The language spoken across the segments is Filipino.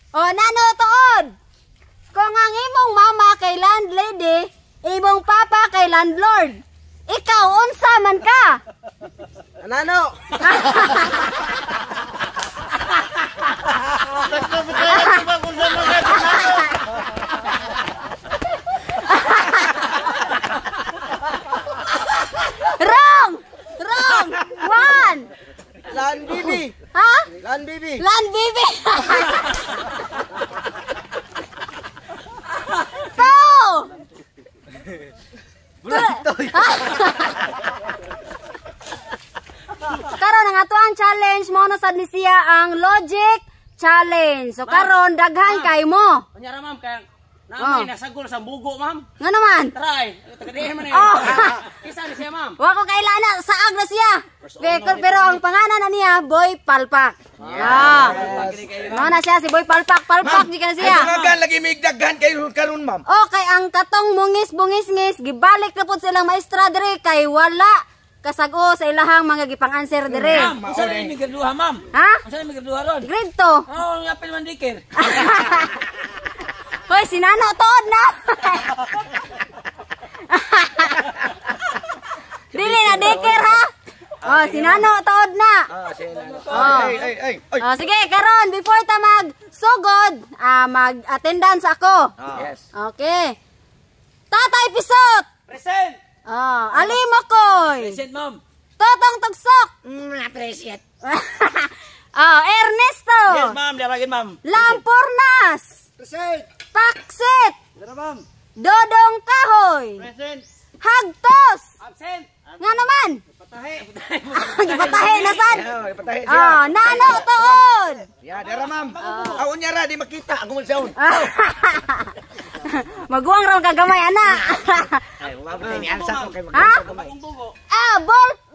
O, nano tuod. Kung ang imong mama kay landlady, imong papa kay landlord. Ikaw, unsa man ka? Nano? Wrong! Wrong! One! Lan bibi. Ha? Lan bibi. Land bibi! Two! Karon ang ato ang challenge mo na sad ni siya ang logic challenge. So karon daghan kay mo. Kunyara ma'am, kaya naamay nasagol sa bugo ma'am. Nga naman. Try. Tagadihin man Oh. Kisa ni siya ma'am. Wa ko kailana saag na siya. Pero ang pangalan na niya Boy Palpak. Ah. Mo na siya si Boy Palpak. Palpak di ka na siya. Ay, lagi may daghan kayo karon, ma'am. Okay, ang katong mungis-bungis-ngis gibalik na pud silang maestra dire kay wala kasago sa ilahang mga gipang-answer dire. Ma'am, unsa na yung migraduha ma'am? Ha? Unsa na yung migraduha ron? Grade 2. Oo, yung apel man dikir. Hoy, sinano tuod na. Dili na dikir ha. Oh, sinano tuod na. Oh. Ay. Oh, sige, karon before ta mag-sugod, mag-attendance ako. Yes. Okay. Tatay Pisot. Present! Oh, Ali Makoy. Present ma'am. Totong Tugsok. Appreciate. Oh, Ernesto. Yes ma'am, diabagin ma'am. Lampurnas. Present. Paksit. Dara ma'am. Dodong Kahoy. Present. Hagtos. Absent. Nga naman. Patahe. Gipatahe na sad. Patahe siya. Oh, Nano Tuod. Ya, dara ma'am. Aun niya ra di makita ang kumulsaon. Maguwang raw kagamay ana. Ay, mabutay ni ansa ko kay Ha? magkamay. Ang bugo.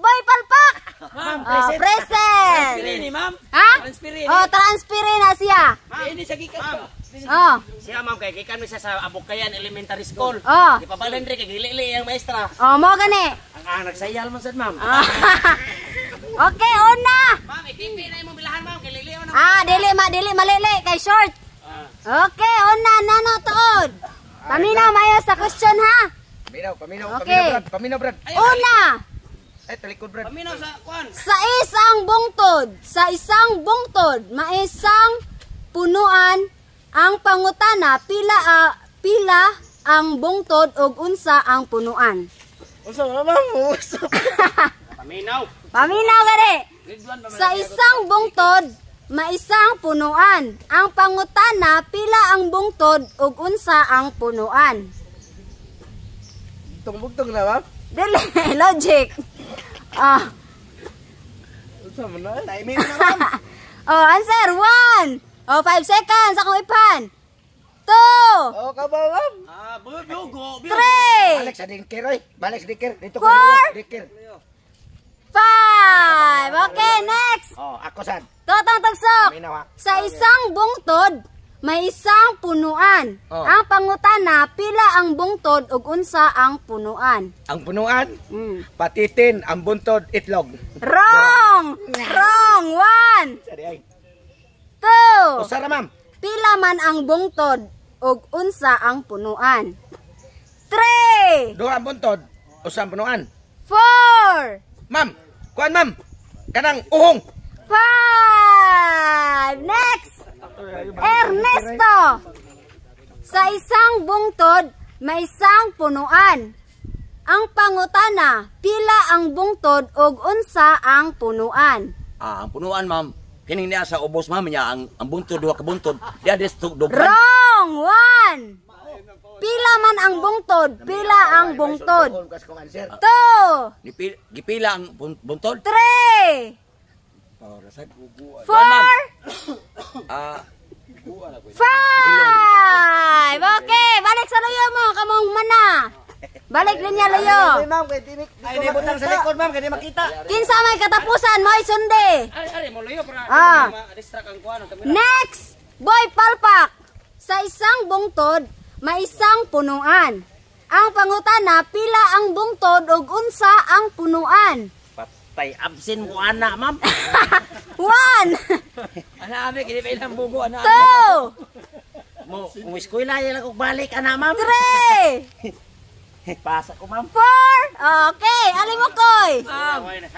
Boy Palpak. Ma'am, Present. present. Present. Transpirini ma'am. Ha? Transpirini. Oh, transpire na siya. Ma'am, ini sa gikas pa. Oh. Siya ma'am, kay gikan mi siya sa Abukayan Elementary School. Oh. Ipabalin rin kay gilili ang maestra. Oh, mo gani. Ang nagsayal man sad ma'am. Okay, una. Ma'am, ikipi na imong bilahan ma'am, kay lili man. Dili malili kay short. Okay, una Nano Tuod. Paminaw mayo sa question ha. Paminaw, Okay. paminaw brad. Una, Ay, talikod brad. Paminaw sa kuan. sa isang bungtod, maisang punuan ang pangutana pila ang bungtod ug unsa ang punuan. Unsa ma'am? Paminaw. Paminaw gani. Grade 1 pa man. Sa isang bungtod, maisang punuan. Ang pangutana pila ang bungtod ug unsa ang punuan. Tungbugtong na ma'am. Dili logic. Ah. Unsa man na? Timing na ma'am. Oh, answer 1. Oh, 5 seconds akong ipan. 2. Oh, kabaw ma'am. Bugo. 3. Balik sa dinker oy. Balik sa dinker. Dito ko Four. dinker. 5. Okay, next. Oh, ako sad. Totong Tugsok. Paminaw ha. Sa isang bungtod, may isang punuan. Oh. Ang pangutana, pila ang bungtod ug unsa ang punuan? Ang punuan, patitin, ang buntod, itlog. Wrong! Wrong! 1. Sari ay. 2. Usara ma'am. Pila man ang bungtod ug unsa ang punuan? 3. Duha ang buntod, usa ang punuan. 4. Ma'am, kuan ma'am. Kanang uhong. 5. Next! Ernesto! Sa isang bungtod, may isang punuan. Ang pangutana, pila ang bungtod ug unsa ang punuan? Ang punuan ma'am, kining niya sa ubos ma'am niya ang buntod duha ka buntod. Diya des dughan. Wrong! 1. Pila man ang bungtod, pila ang bungtod. 2. Gipila ang buntod. 3. 4. 5. Okay, balik sa luyo mo, kamong mana. Balik linya luyo. Ma'am, kay tinik. Ay, di butang sa likod ma'am, kay di makita. Kinsa may katapusan mo sundi. Ari mo luyo para ma-distract ang kuan. Next, Boy Palpak. Sa isang bungtod, may isang punuan. Ang pangutana, pila ang bungtod ug unsa ang punuan? Tay absent ko ana, ma'am. 1, Ana ami kini pa ilang bugo ana. 2, Mo eskwela ya lang kog balik ana, ma'am. 3, Pasa ko, ma'am. 4. Okay, alin mo koy.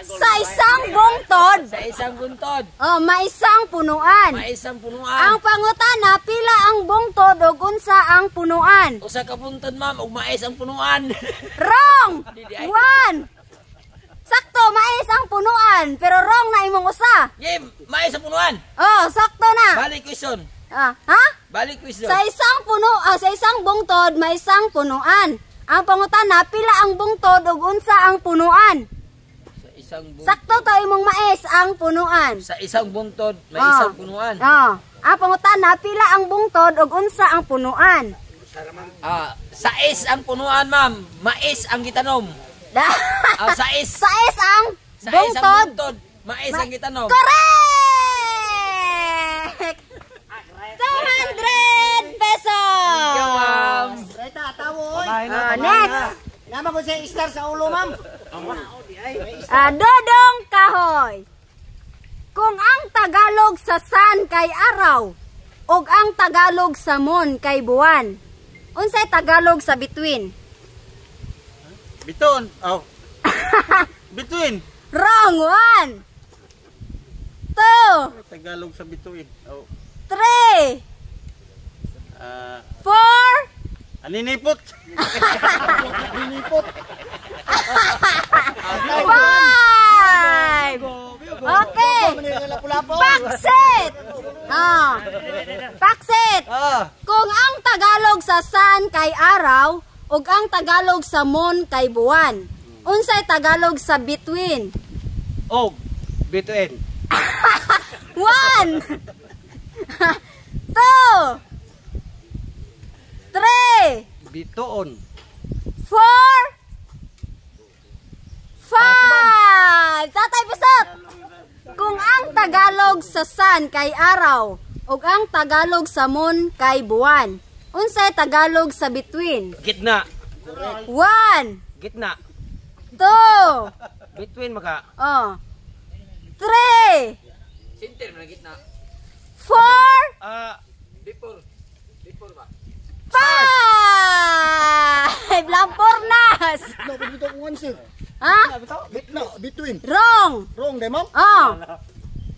Sa isang bungtod, Sa isang buntod, maisang punuan. maisang punuan. Ang pangutana, pila ang bungtod ug unsa ang punuan? Usa ka buntod ma'am ug mais ang punuan. Wrong! Didi ay. 1. Sakto, mais ang punuan, pero wrong na imong usa. Game, mais ang punuan. Sakto na. Balik question. Ha? Balik question. Sa isang bungtod, may isang punuan. Ang pangutana, pila ang bungtod ug unsa ang punuan? Sa isang buntod. Sakto to imong mais ang punuan. Sa isang buntod, may Ah. isang punuan. Ang pangutana, pila ang bungtod ug unsa ang punuan? Sais ang punuan, ma'am. Mais ang gitanom. Sais. Sais ang Sa isang bungtod. buntod, mais ang gitanom. Correct! 200 pesos! Ma'am. Reta, tawo oy. Next! Nama ko sa star sa ulo, ma'am. Dodong kahoy. Kung ang Tagalog sa sun kay araw, ug ang Tagalog sa moon kay buwan, unsay Tagalog sa between? Biton. Oh. Bituin. Wrong! 1, 2, Tagalog sa bituin. Oh. 3, 4, Aninipot. 5. Okay. Paksit! Paksit! Kung ang Tagalog sa sun kay araw, ug ang Tagalog sa moon kay buwan, unsay Tagalog sa between? Oh. Bituin. 1, 2, 3, Bitoon. 4, 5. Tatay Pusot! Kung ang Tagalog sa sun kay araw, ug ang Tagalog sa moon kay buwan, unsay Tagalog sa between? Gitna. 1, Gitna. 2, Between maka. 3, Sinter na gitna. 4, Before ba? 5. Lampurnas! Ha? Between. Wrong! Wrong, day, ma'am.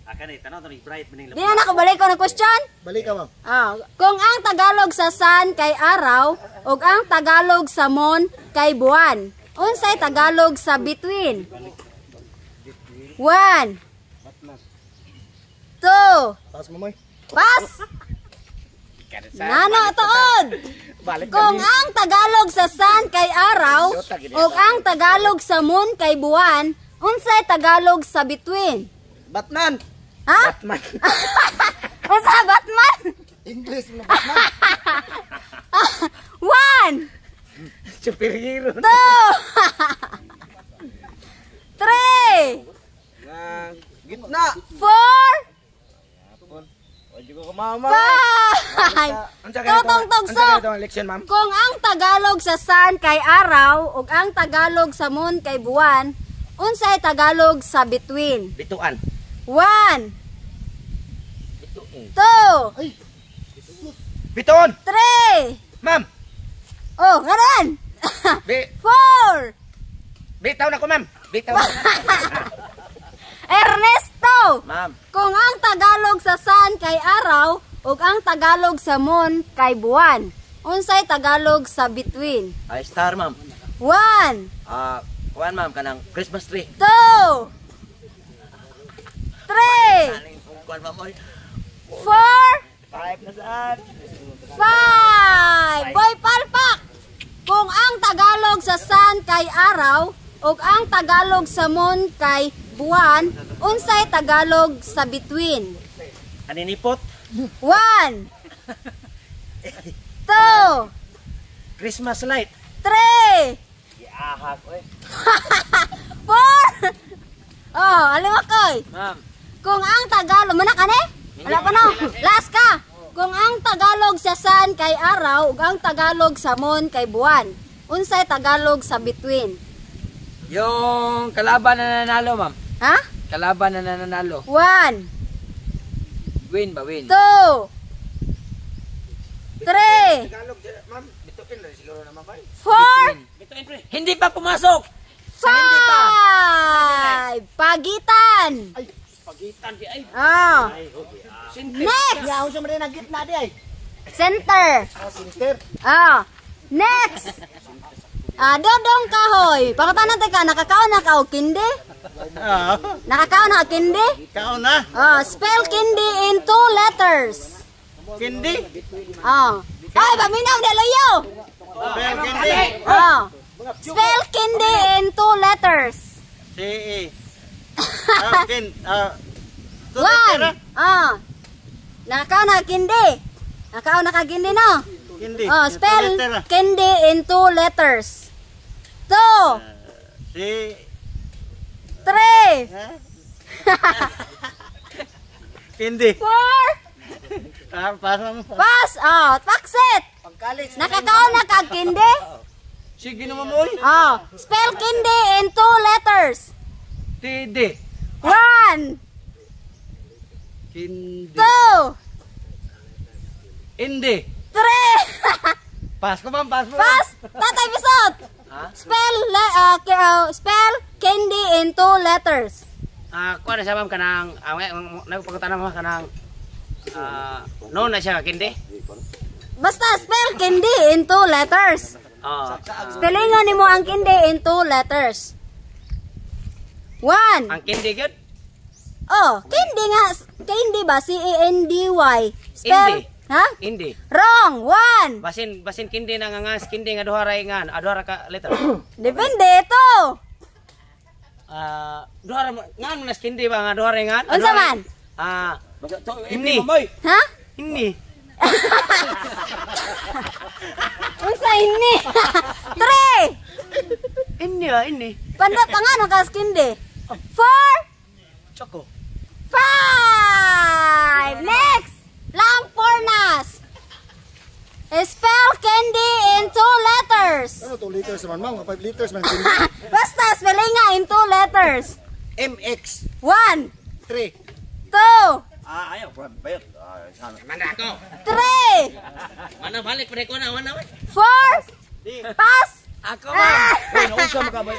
Akan ni tanaw to ni bright maning Di na balik ko ng question? Balik ka, ma'am. Kung ang Tagalog sa sun kay araw, ug ang Tagalog sa moon kay buwan, unsay Tagalog sa between? 1, 2, Pass mo, moy. pass! Nano tuod! Kung ang Tagalog sa sun kay araw, ug ang Tagalog sa moon kay buwan, unsay Tagalog sa between? Batman. Ha? Batman. Unsa Batman? English na Batman. 1, Superhero. 2, 3, Gitna. 4, Ojo ko mama. 5. Totong tugso. Election, ma'am. Kung ang Tagalog sa sun kay araw ug ang Tagalog sa moon kay buwan, unsay Tagalog sa between? Bituan. 1, 2, Biton. 3. Ma'am. Oh, ngaran. Bi 4. bitaw na ko, ma'am. Bitaw. Ernesto. Ma'am. Kung ang Tagalog sa sun kay araw ug ang Tagalog sa moon kay buwan, unsay Tagalog sa between? Ay star, ma'am. 1, Kuan ma'am kanang Christmas tree. 2, 3, Kaning kuan ma'am oy. 4, 5 na saan. 5. Boy palpak. Kung ang Tagalog sa sun kay araw ug ang Tagalog sa moon kay buwan, unsay Tagalog sa between? Aninipot. 1, 2, Christmas light. 3, Ahak oy. 4. Alimakoy. Ma'am. Kung ang Tagalog, mana ka ni? Wala pa no. Last ka. Kung ang Tagalog sa sun kay araw ug ang Tagalog sa moon kay buwan, unsay Tagalog sa between? Yung kalaban na nanalo, ma'am. Ha? Kalaban na nananalo. 1, Win ba, win? 2, 3, Tagalog, ma'am. Bituin na siguro naman ba? 4, Hindi pa pumasok. 5. Pagitan. Pagitan di ay. Oh. Next. Yaw sa man na gitna di ay. Center. Center. Oh. Next. Dodong kahoy. Pangutanan ka, nakakaon na ka o kindi? Nakakaon na ka kindi? Ikaw na. Oh, spell kindi in 2 letters. Kindi. Oh. Ay, paminaw de loyo. Spell kindi. Oh. Spell kindi in 2 letters. C-E. Kin. 1. Oh. Nakakaon na kindi. Nakakaon na ka kindi no? Kindi. Oh, spell kindi in 2 letters. 2, C. 3, Kindi. 4. Pasang. Pass. Oh, paksit. Nakakaon na ka kindi? Sige naman mo. Oh, spell kindi in 2 letters. TD. 1, Hindi. 2, Hindi. 3. Pas ko ma'am, pas mo. Pass. Tatay Bisot. Spell candy in 2 letters. Kuha na siya ma'am kanang nagpagkutana mo kanang no na siya kindi. Basta spell candy in 2 letters. Spellingon nimo ang candy in 2 letters. 1. Ang kindi gyud. Oh, candy nga. Candy ba? C-A-N-D-Y. Spell. Indi. Ha? Hindi. Wrong. 1. Basin kindi na nga kindi nga duha ra nga duha ra ka letter. Depende ito. Duha ra ngan nas kindi ba nga duha ra nga? Unsa man? Ini. Ha? Ini. Unsa ini? 3. Ini. Panda pangano ka candy? 4. Choco. 5. Next. Lampornas. Spell candy in 2 letters. Ano 2 liters man ma'am? 5 liters man. Basta spelling nga in 2 letters. MX. 1, 3. 2, Ayaw, bayot. Mana ako. 3, Mana balik pa ko na mana. 4. Pass. Ako ma'am. Nausa mo ka ba?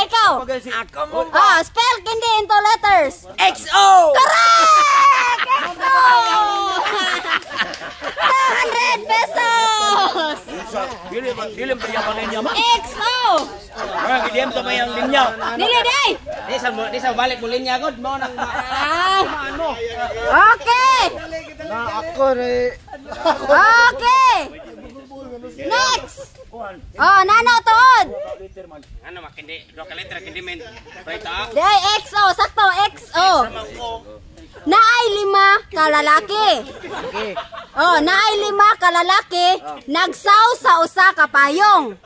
Ikaw. Ako mo. Spell candy in 2 letters. XO. Correct! XO! 200 pesos! Film pa yaman niya ma. XO! Gidiem sa mayang linya. Dili, day! Di sa balik mo linya god mo na. Okay! Ako rin. Okay! Next! Nano tuod! Ano makindi duha ka letter kindi men. Baita. Day, XO! Sakto, XO! Naay 5 ka lalaki. Naay 5 ka lalaki, nagsaw sa usa ka payong.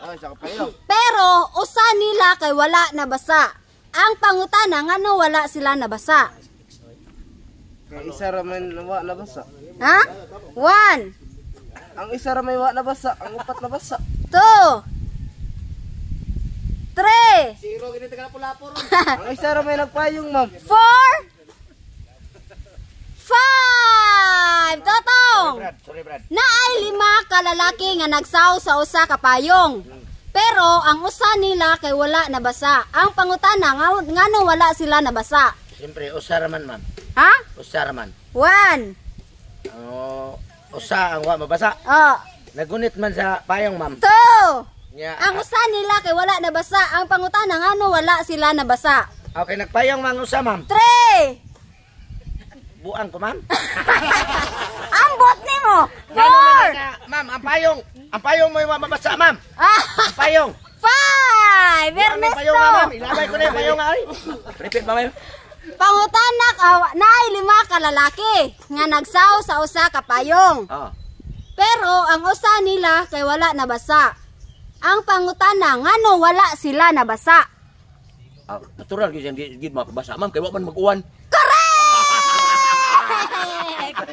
Pero usa nila kay wala nabasa. Ang pangutana ngano wala sila nabasa? Ang isa ra may wa nabasa. Ha? 1, Ang isa ra may wa nabasa, ang upat nabasa. 2, 3, Ang isa ra may nagpayong, ma'am. 4, 5. Totong. Sorry, Brad. Naay 5 ka lalaki nga nagsaw sa usa ka payong. Pero ang usa nila kay wala nabasa. Ang pangutana ngano wala sila nabasa? Siyempre, usara man, ma'am. Ha? Usara man. 1. Usa ang wa mabasa. Nagunit man sa payong, ma'am. 2. Nya, Ang usa nila kay wala nabasa. Ang pangutana ngano wala sila nabasa? okay, nagpayong mang usa, ma'am. 3. Buang ko, ma'am. Ambot nimo. 4. Ma'am, ang payong mo yung wa mabasa, ma'am. Ang payong. 5. May payong nga, ma'am. Ernesto. Ilabay ko na yung payong nga, ay. Repeat, ma'am. Pangutanak naay 5 ka lalaki nga nagsaw sa usa ka payong. Pero ang usa nila kay wala nabasa. Ang pangutana ngano wala sila nabasa? Natural gyud yung gid mabasa, ma'am, kay wa man mag-uwan. Correct! 200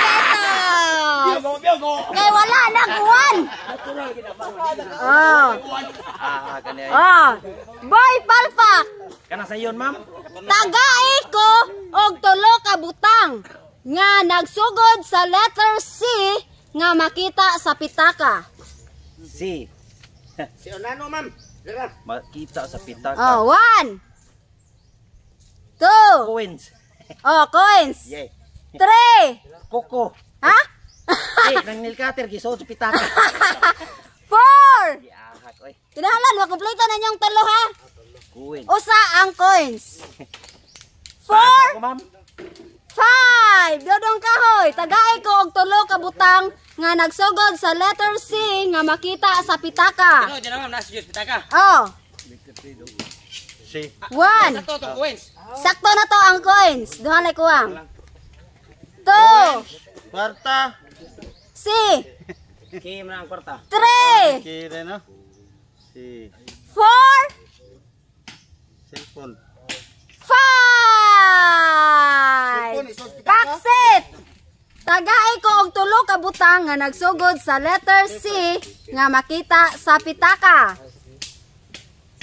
pesos! Kay wala nag-uwan. Natural gid Boy Palpak. Kana sa iyon, ma'am? Tagai ko og tulo ka butang nga nagsugod sa letter C nga makita sa pitaka. Si. Si Onano, ma'am. Makita sa pitaka. Oh, 1 2 Coins. Oh, coins. Yeah. 3 Koko. Ha? Eh, nang nilkater gisod sa pitaka. 4 Yahak oy. Kinahanglan wa kompleto na niyong tulo ha. Coins. Usa ang coins. 4 Ako, ma'am. 5 Dodong kahoy. Tagai ko og tulo ka butang nga nagsugod sa letter C nga makita sa pitaka. Ano, dyan naman, nasa Diyos, pitaka. Oh, Si. 1 Sakto, itong coins. Sakto na to ang coins. Duha na kuwang. 2 Kwarta. C Kim na ang kwarta. 3 Kire, no? Si. 4 Cellphone. 5 Paksit. Tagai ko og tulo ka butang nga nagsugod sa letter C nga makita sa pitaka.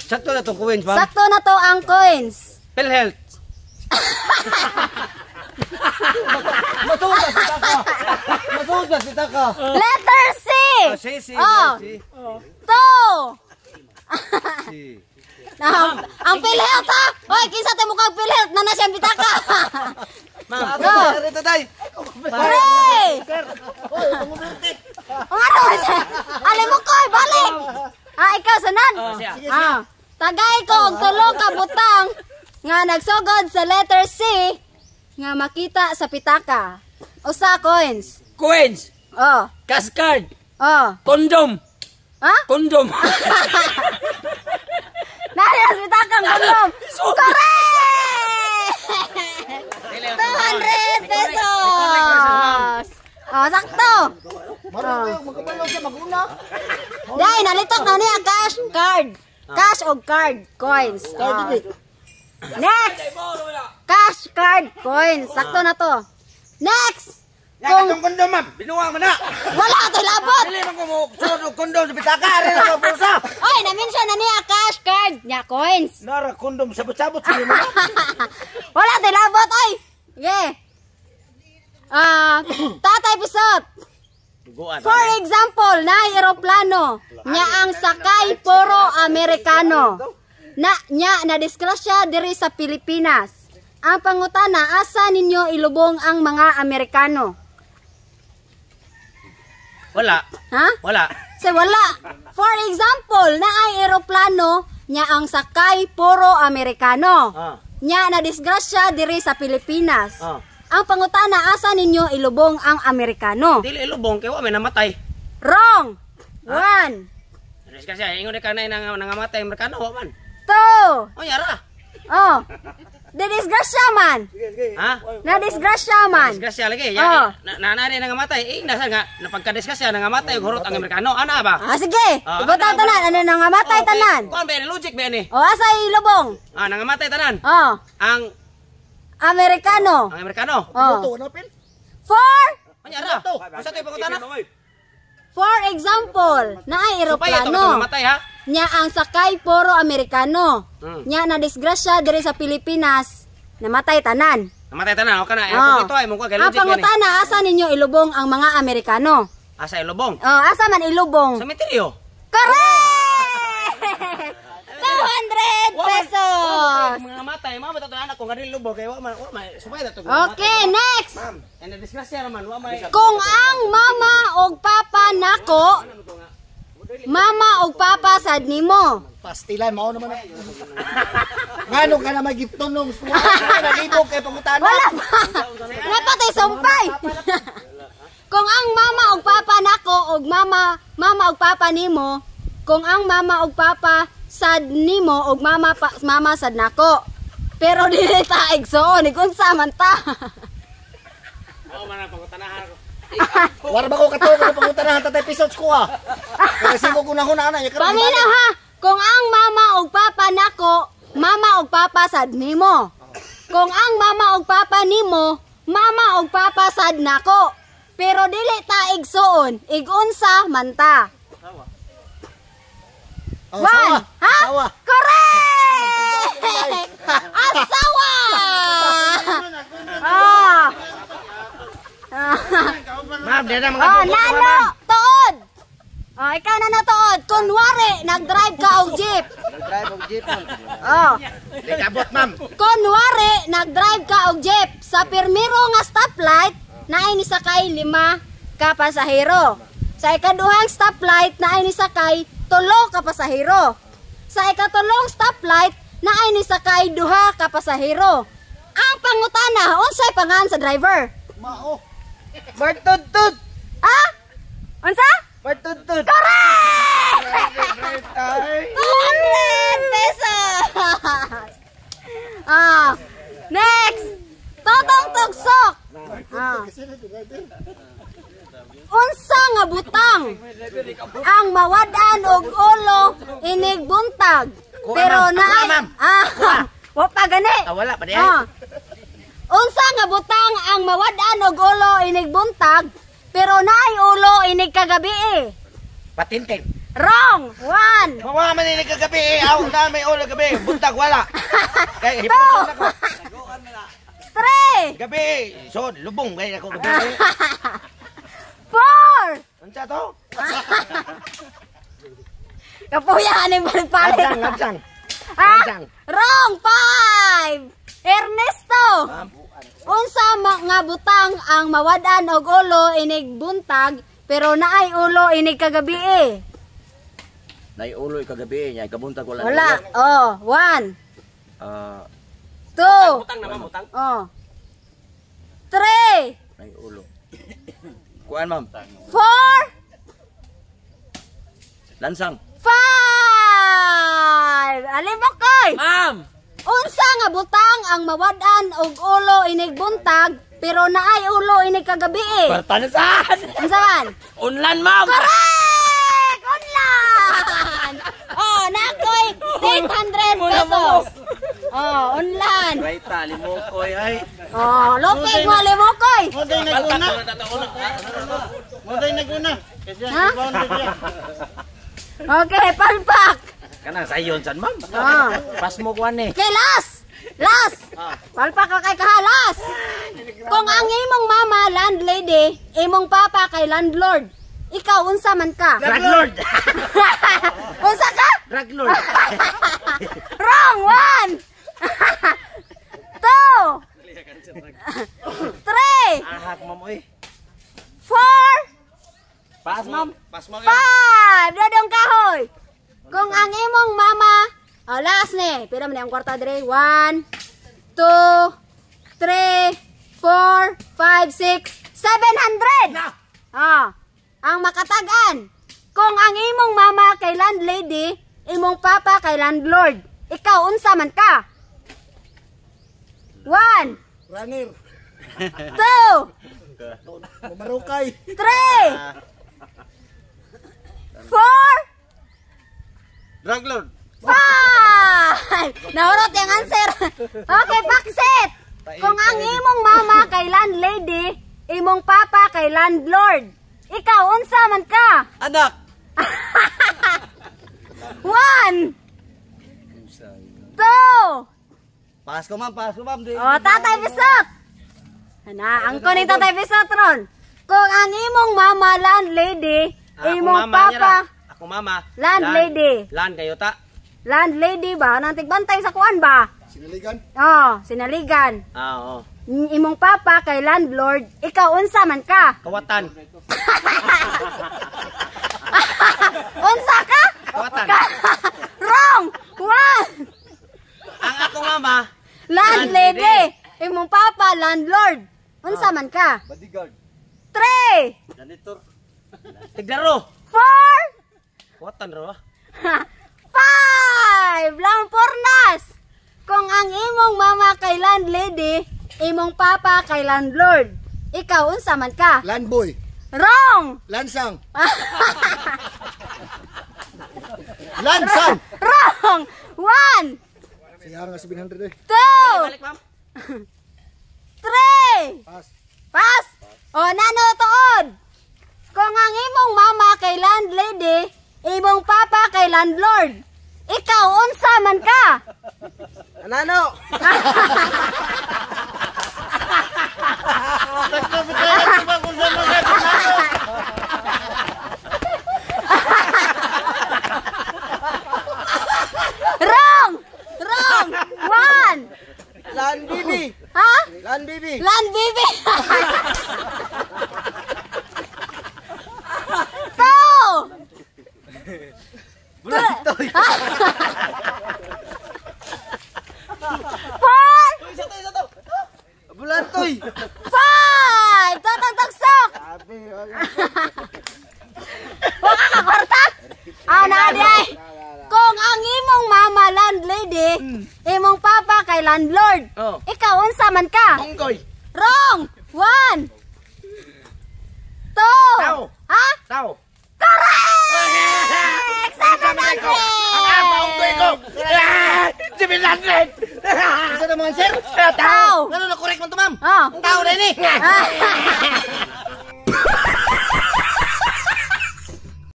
Sakto na itong coins, ma'am. Sakto na to ang coins. PhilHealth. Matuod na pitaka. Matuod na pitaka. Letter C. Si. Oh. Si. 2 Si. Ang PhilHealth ha. Hoy, kinsa tayo mukhang PhilHealth na siyang pitaka. Ma'am, Go. rito tayo. 3 Ano siya? Alam mo ko, balik. Ikaw sanan. Siya. Tagay ko og tulo ka butang nga nagsugod sa letter C nga makita sa pitaka. Usa coins. Coins. Oh. Cash card. Oh. Kondom. Ha? Kondom. Nari ang pitakang kondom. Correct! 200 pesos. Oh, sakto. Magkapalo siya maguna. Dai, nalitok na niya cash card. Cash o card coins. Oh. Next. Cash card coins. Sakto na to. Next. Kung kondom, ma'am. Binuwang mo na. Wala ito labot. Dili man ko mo sunod og kondom sa pitaka. Ari na ang pulsa. Oy, na-mention na niya cash card. Nya coins. Nara kondom sabot-sabot sa iyo. Wala ito labot. Oy. Okay. Tatay Pisot. For example, na eroplano. Nya ang sakay puro Amerikano. Na disgrasya diri sa Pilipinas. Ang pangutana, asa ninyo ilubong ang mga Amerikano? Wala. Ha? Wala. Say wala. For example, na ay eroplano, nya ang sakay puro Amerikano. Nya na disgrasya diri sa Pilipinas. Ang pangutana, asa ninyo ilubong ang Amerikano? Dili ilubong, kaya may namatay. Wrong. 1 Kasi ingon ka na nangamatay Amerikano, man. 2 Oh, yara. Oh. De disgrasya man. Ha? Na disgrasya man. Disgrasya lagi. Oh. Ya, nanari nangamatay. Nasa nga napagka-disgrasya nangamatay hurot ang Amerikano. Ana ba? Sige. Ibutan tanan. Ano nangamatay tanan? Kuan ba ni logic ba ni? O asa ilubong? Nangamatay tanan. Oh. Ang Amerikano. Amerikano. Oh. Ito, napin. 4 Oh, yara. Usa toy pangutana? For example, na ay Supaya to eroplano. nangamatay ha. Nya ang sakay puro Amerikano. Hmm. Nya na disgrasya diri sa Pilipinas. Namatay tanan. Namatay tanan o kana. Oh. Ito ay mo ko kay Ang logic ba ni? pangutana, asa ninyo ilubong ang mga Amerikano? Asa ilubong. Oh, asa man ilubong? Cemetery. Correct! 200 pesos! Mga matay, mga bata anak ko nga lubo kay wa man supaya to. Okay, next! And the disgrasya naman wa may Kung ang mama og papa nako, mama og papa sad nimo. Pastilan, mao naman. Ngano ka na magipton nung suwa? Nalibog kay pangutana. Wala pa! Napatay sumpay! Kung ang mama og papa nako og mama og papa nimo, kung ang mama og papa sad nimo og mama sad nako. Pero dili ta igsoon, igunsa man ta. Oo man ang pangutanahan ko. Wala ba ko katuwa ka pangutana tatay episodes ko ah. Kasi ko kunahuna na ya Paminaw ha, kung ang mama og papa nako, mama og papa sad nimo. Kung ang mama og papa nimo, mama og papa sad nako. Pero dili ta igsoon, igunsa man ta. Oh, One, sawa. ha? Sawa. Correct! Asawa! Oh. Ma'am, di na mga Oh, buko, nano, ma'am. tuod. Oh, ikaw na tuod. Kunwari, nag-drive ka og jeep. Drive og jeep, ma'am. Oh. Di kabot, ma'am. Kunwari, nag-drive ka og jeep. Sa pirmiro nga stoplight, naay ni sakay 5 ka pasahero. Sa ikaduhang stoplight, naay ni sakay 3 ka pasahero. Sa ikatulong stoplight, naay ni sakay 2 ka pasahero. Ang pangutana, unsay pangan sa driver? Mao. Martutut. Ah? Unsa? Martutut. Correct! Ay. 200 pesos! Ah, next! Totong tugsok! Ah. Unsa nga butang ang mawadan og ulo inig buntag pero naay wa pa gani. Wala pa di. Unsa nga butang ang mawadan og ulo inig buntag pero naay ulo inig kagabi. Patintin. Wrong. 1. Mawa man ni kagabi, aw na may ulo gabi, buntag wala. Kay 2. hipon ako. 3. Gabi, so lubong kay ako gabi. 4. Unsa to? Kapuyahan ni balik-balik. Lansang. Ah, Lansang. wrong. 5. Ernesto. Unsa nga butang ang mawadan og ulo inig buntag pero naay ulo inig kagabi. Nay uloy kagabi niya kabuntag wala. Wala. Oh, 1. Ah, 2. Utang na, ma'am, utang. Oh. 3. nay ulo. Kuan ma'am. 4. Lansang. 5. Alibokoy. Ma'am! Unsa nga butang ang mawadan og ulo inig buntag pero naay ulo inig kagabi. Pertanasan! Unsan? Unlan, ma'am! Correct! Unlan! Oh, nakoy 800 pesos. Oh, unlan. Raita limokoy ay. Oh, lopig mo limokoy. Moday naguna. Moday naguna. Ha? Okay, palpak. Kanang sayon san, ma'am. Oh. Pas mo kuan ni. Okay, last. Palpak ka kay kahalas. Kung ang imong mama landlady, imong papa kay landlord, ikaw unsa man ka? Drug lord. Unsa ka? Drug lord. Wrong. 1. 2. 3. Ahak ma'am oy. 4. Pas ma'am. Pas mo 5. Dodong kahoy. Kung ang imong mama, oh, last ni. Pila man ang kwarta dire? 1, 2, 3, 4, 5, 6, 700. Ah, ang makatagan. Kung ang imong mama kay landlady, imong papa kay landlord, ikaw unsa man ka? 1, Runner. 2, Marukay. 3, 4, Drug lord. 5! Nahurot yung answer. Okay, paksit. Kung ang imong mama kay landlady, imong papa kay landlord, ikaw, unsa man ka? Anak! 1, 2, Pas ko ma'am, oh, tatay bisot. Ana, ang kuning tatay bisot ron. Kung ang imong mama landlady, imong papa Ako mama. landlady. Land kayo ta. Landlady ba? Nang tigbantay sa kuan ba? Sinaligan. Oh, sinaligan. Oo. Imong papa kay landlord, ikaw unsa man ka? Kawatan. Unsa ka? Kawatan. Wrong. 1. Ang ako mama. Landlady. Imong papa landlord. Unsa man ka? Bodyguard. 3. Janitor. Tiglaro. 4. Kawatan ro. 5. Lampornas. Kung ang imong mama kay landlady, imong papa kay landlord, ikaw unsa man ka? Landboy. Wrong. Lansang. Lansang. Wrong. 1, Sige nga 700 eh. 2, Balik ma'am. 3. Pas. Pas. O nano tuod. Kung ang imong mama kay landlady, imong papa kay landlord, ikaw unsa man ka? Nano! Wrong! Wrong! One! Lan Bibi! Ha? Lan Bibi! Land Bibi! Two! Bulantoy! Four! Bulantoy! Five! Tatagtagsok! Sabi, Wala ka kwarta? Naday! Kung ang imong mama landlady, imong papa kay landlord, Oh. ikaw unsa man ka? Unggoy! Wrong! One! Two! Tao. Ha? Tao! Correct! 700! Unggoy ko! Si Bilandred! Isa naman, sir. Tao! Ano na correct mo to, ma'am? Oh. Ang tao na ni! Ah.